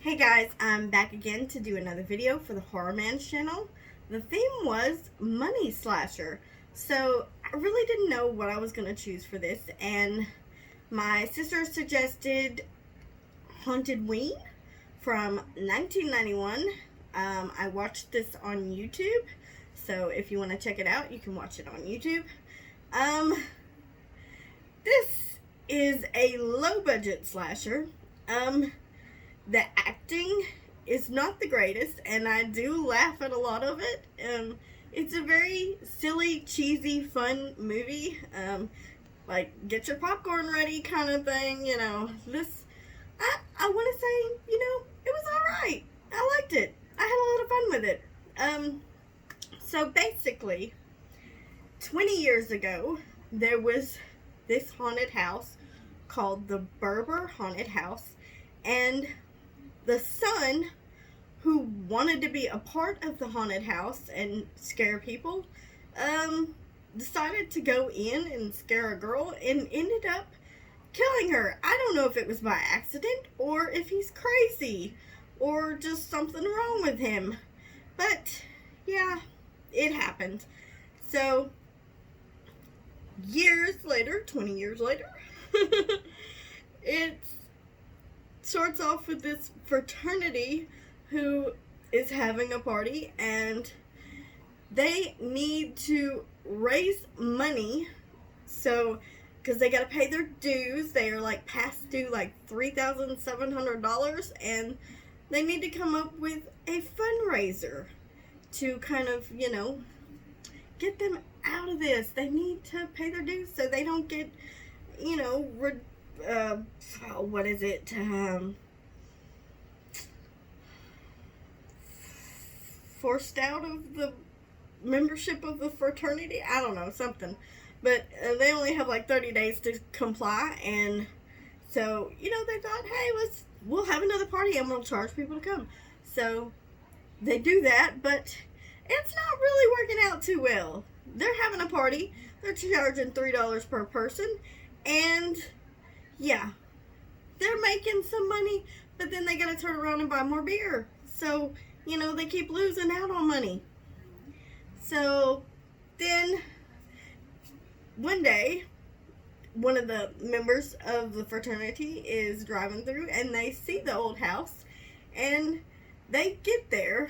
Hey guys, I'm back again to do another video for the HORRORman's channel. The theme was Money Slasher. So I really didn't know what I was going to choose for this, and my sister suggested HAUNTEDWEEN from 1991. I watched this on YouTube, so if you want to check it out, you can watch it on YouTube. This is a low budget slasher. The acting is not the greatest, and I do laugh at a lot of it. It's a very silly, cheesy, fun movie. Like, get your popcorn ready kind of thing, you know. I want to say, it was alright. I liked it. I had a lot of fun with it. So basically, 20 years ago, there was this haunted house called the Berber Haunted House, and the son, who wanted to be a part of the haunted house and scare people, decided to go in and scare a girl and ended up killing her. I don't know if it was by accident or if he's crazy or just something wrong with him. But, yeah, it happened. So, years later, 20 years later, it starts off with this fraternity who is having a party, and they need to raise money, so because they got to pay their dues. They are like past due like $3,700, and they need to come up with a fundraiser to kind of, get them out of this. They need to pay their dues so they don't get, what is it? Forced out of the membership of the fraternity? I don't know, something. But they only have like 30 days to comply, and so, they thought, hey, we'll have another party and we'll charge people to come. So they do that, but it's not really working out too well. They're having a party. They're charging $3 per person, and yeah, they're making some money, but then they gotta turn around and buy more beer. So, they keep losing out on money. So then one day, one of the members of the fraternity is driving through, and they see the old house, and they get there,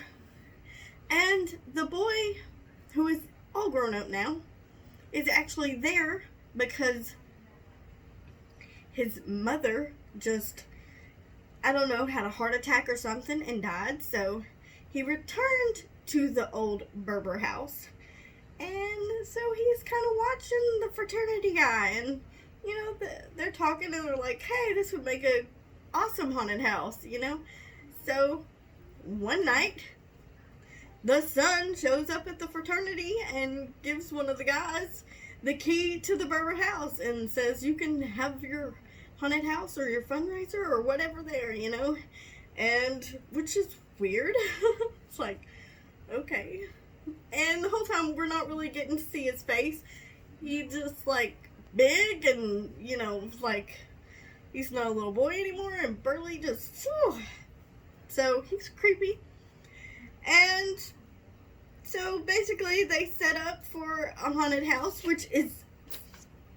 and the boy, who is all grown up now, is actually there because his mother just, I don't know, had a heart attack or something and died. So he returned to the old Berber house, and so he's kind of watching the fraternity guy, and they're talking, and they're like, hey, this would make a awesome haunted house, So one night, the son shows up at the fraternity and gives one of the guys the key to the Berber house and says, you can have your haunted house or your fundraiser or whatever there, and which is weird. It's like, okay. And the whole time we're not really getting to see his face. He just like big and, like he's not a little boy anymore, and burly, just so he's creepy. And so basically they set up for a haunted house, which is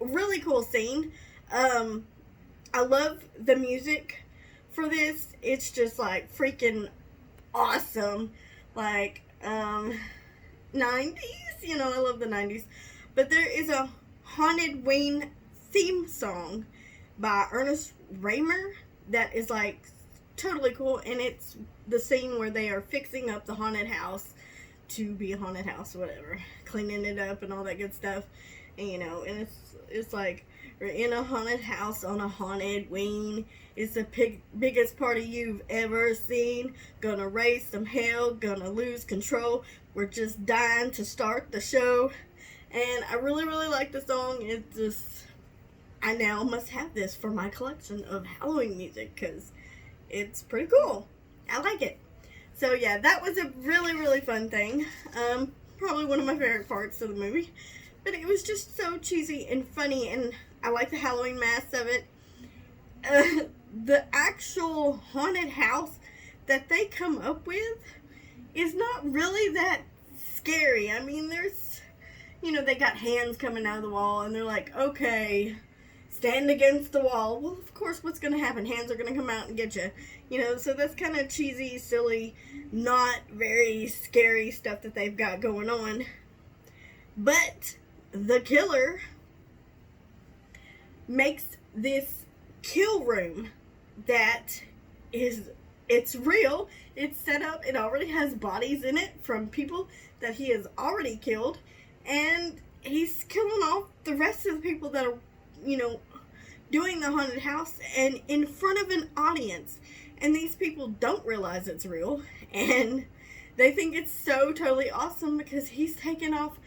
a really cool scene. I love the music for this. It's just like freaking awesome. Like 90s, I love the 90s. But there is a HAUNTEDWEEN theme song by Ernest Raymer that is like totally cool, and it's the scene where they are fixing up the haunted house to be a haunted house, whatever, cleaning it up and all that good stuff, and and it's like, we're in a haunted house on a HAUNTEDWEEN. It's the biggest party you've ever seen. Gonna raise some hell, gonna lose control. We're just dying to start the show. And I really, really like the song. It just, I now must have this for my collection of Halloween music because it's pretty cool. I like it. So yeah, that was a really, really fun thing. Probably one of my favorite parts of the movie. But it was just so cheesy and funny, and I like the Halloween mask of it. The actual haunted house that they come up with is not really that scary. I mean, there's, they got hands coming out of the wall, and they're like, okay, stand against the wall. Well, of course, what's going to happen? Hands are going to come out and get you. So that's kind of cheesy, silly, not very scary stuff that they've got going on. But the killer makes this kill room that it's real. It's set up. It already has bodies in it from people that he has already killed. And he's killing off the rest of the people that are, doing the haunted house and in front of an audience. And these people don't realize it's real. And they think it's so totally awesome because he's taking off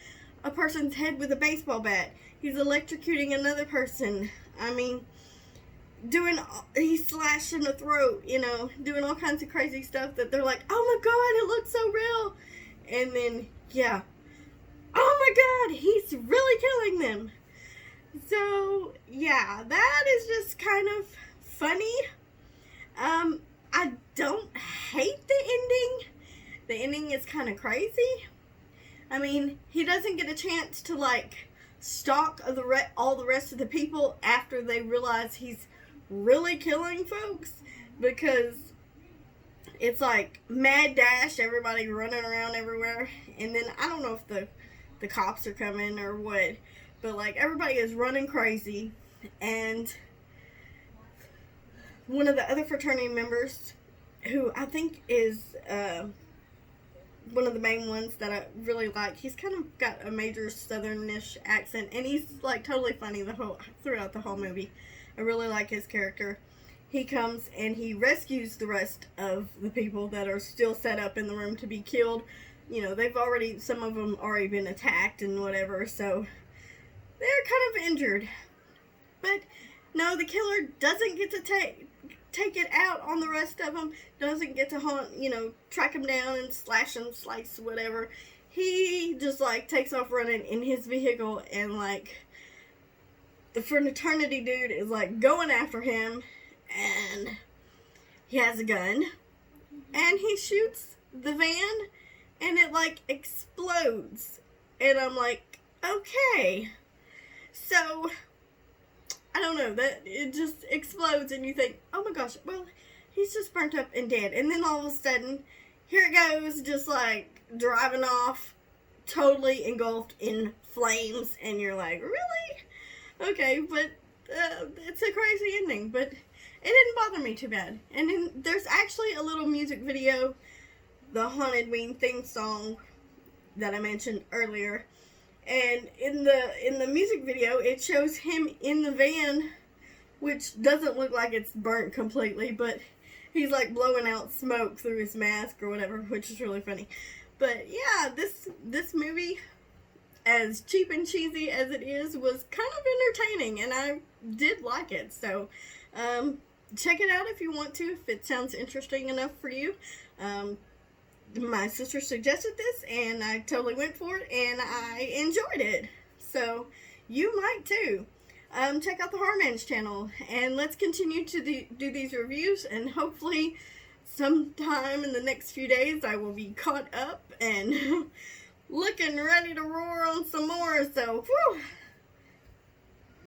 a person's head with a baseball bat. He's electrocuting another person. I mean, he's slashing the throat, doing all kinds of crazy stuff that they're like, oh my God, it looks so real. And then, yeah, oh my God, he's really killing them. So, yeah, that is just kind of funny. I don't hate the ending. The ending is kind of crazy. I mean, he doesn't get a chance to, stalk all the rest of the people after they realize he's really killing folks, because it's like mad dash, everybody running around everywhere, and then I don't know if the cops are coming or what, but everybody is running crazy, and one of the other fraternity members, who I think is one of the main ones that I really like, he's kind of got a major southernish accent, and he's totally funny throughout the whole movie. I really like his character. He comes and he rescues the rest of the people that are still set up in the room to be killed. Some of them already been attacked and whatever, so they're kind of injured. But no, the killer doesn't get to take it out on the rest of them, doesn't get to track them down and slash them, slice, whatever. He just takes off running in his vehicle, and the fraternity dude is going after him, and he has a gun, and he shoots the van, and it explodes, and I'm like, okay, so I don't know, that it just explodes, and you think, oh my gosh, well, he's just burnt up and dead, and then all of a sudden, here it goes, just driving off, totally engulfed in flames, and you're like, really? Okay, but it's a crazy ending, but it didn't bother me too bad. And then there's actually a little music video, the HAUNTEDWEEN theme song that I mentioned earlier. And in the music video, it shows him in the van, which doesn't look like it's burnt completely, but he's blowing out smoke through his mask or whatever, which is really funny. But yeah, this movie, as cheap and cheesy as it is, was kind of entertaining, and I did like it. So check it out if you want to, if it sounds interesting enough for you. My sister suggested this, and I totally went for it, and I enjoyed it. So you might too. Check out the HORRORman's channel, and let's continue to do these reviews, and hopefully sometime in the next few days I will be caught up and looking ready to roar on some more. So, whew,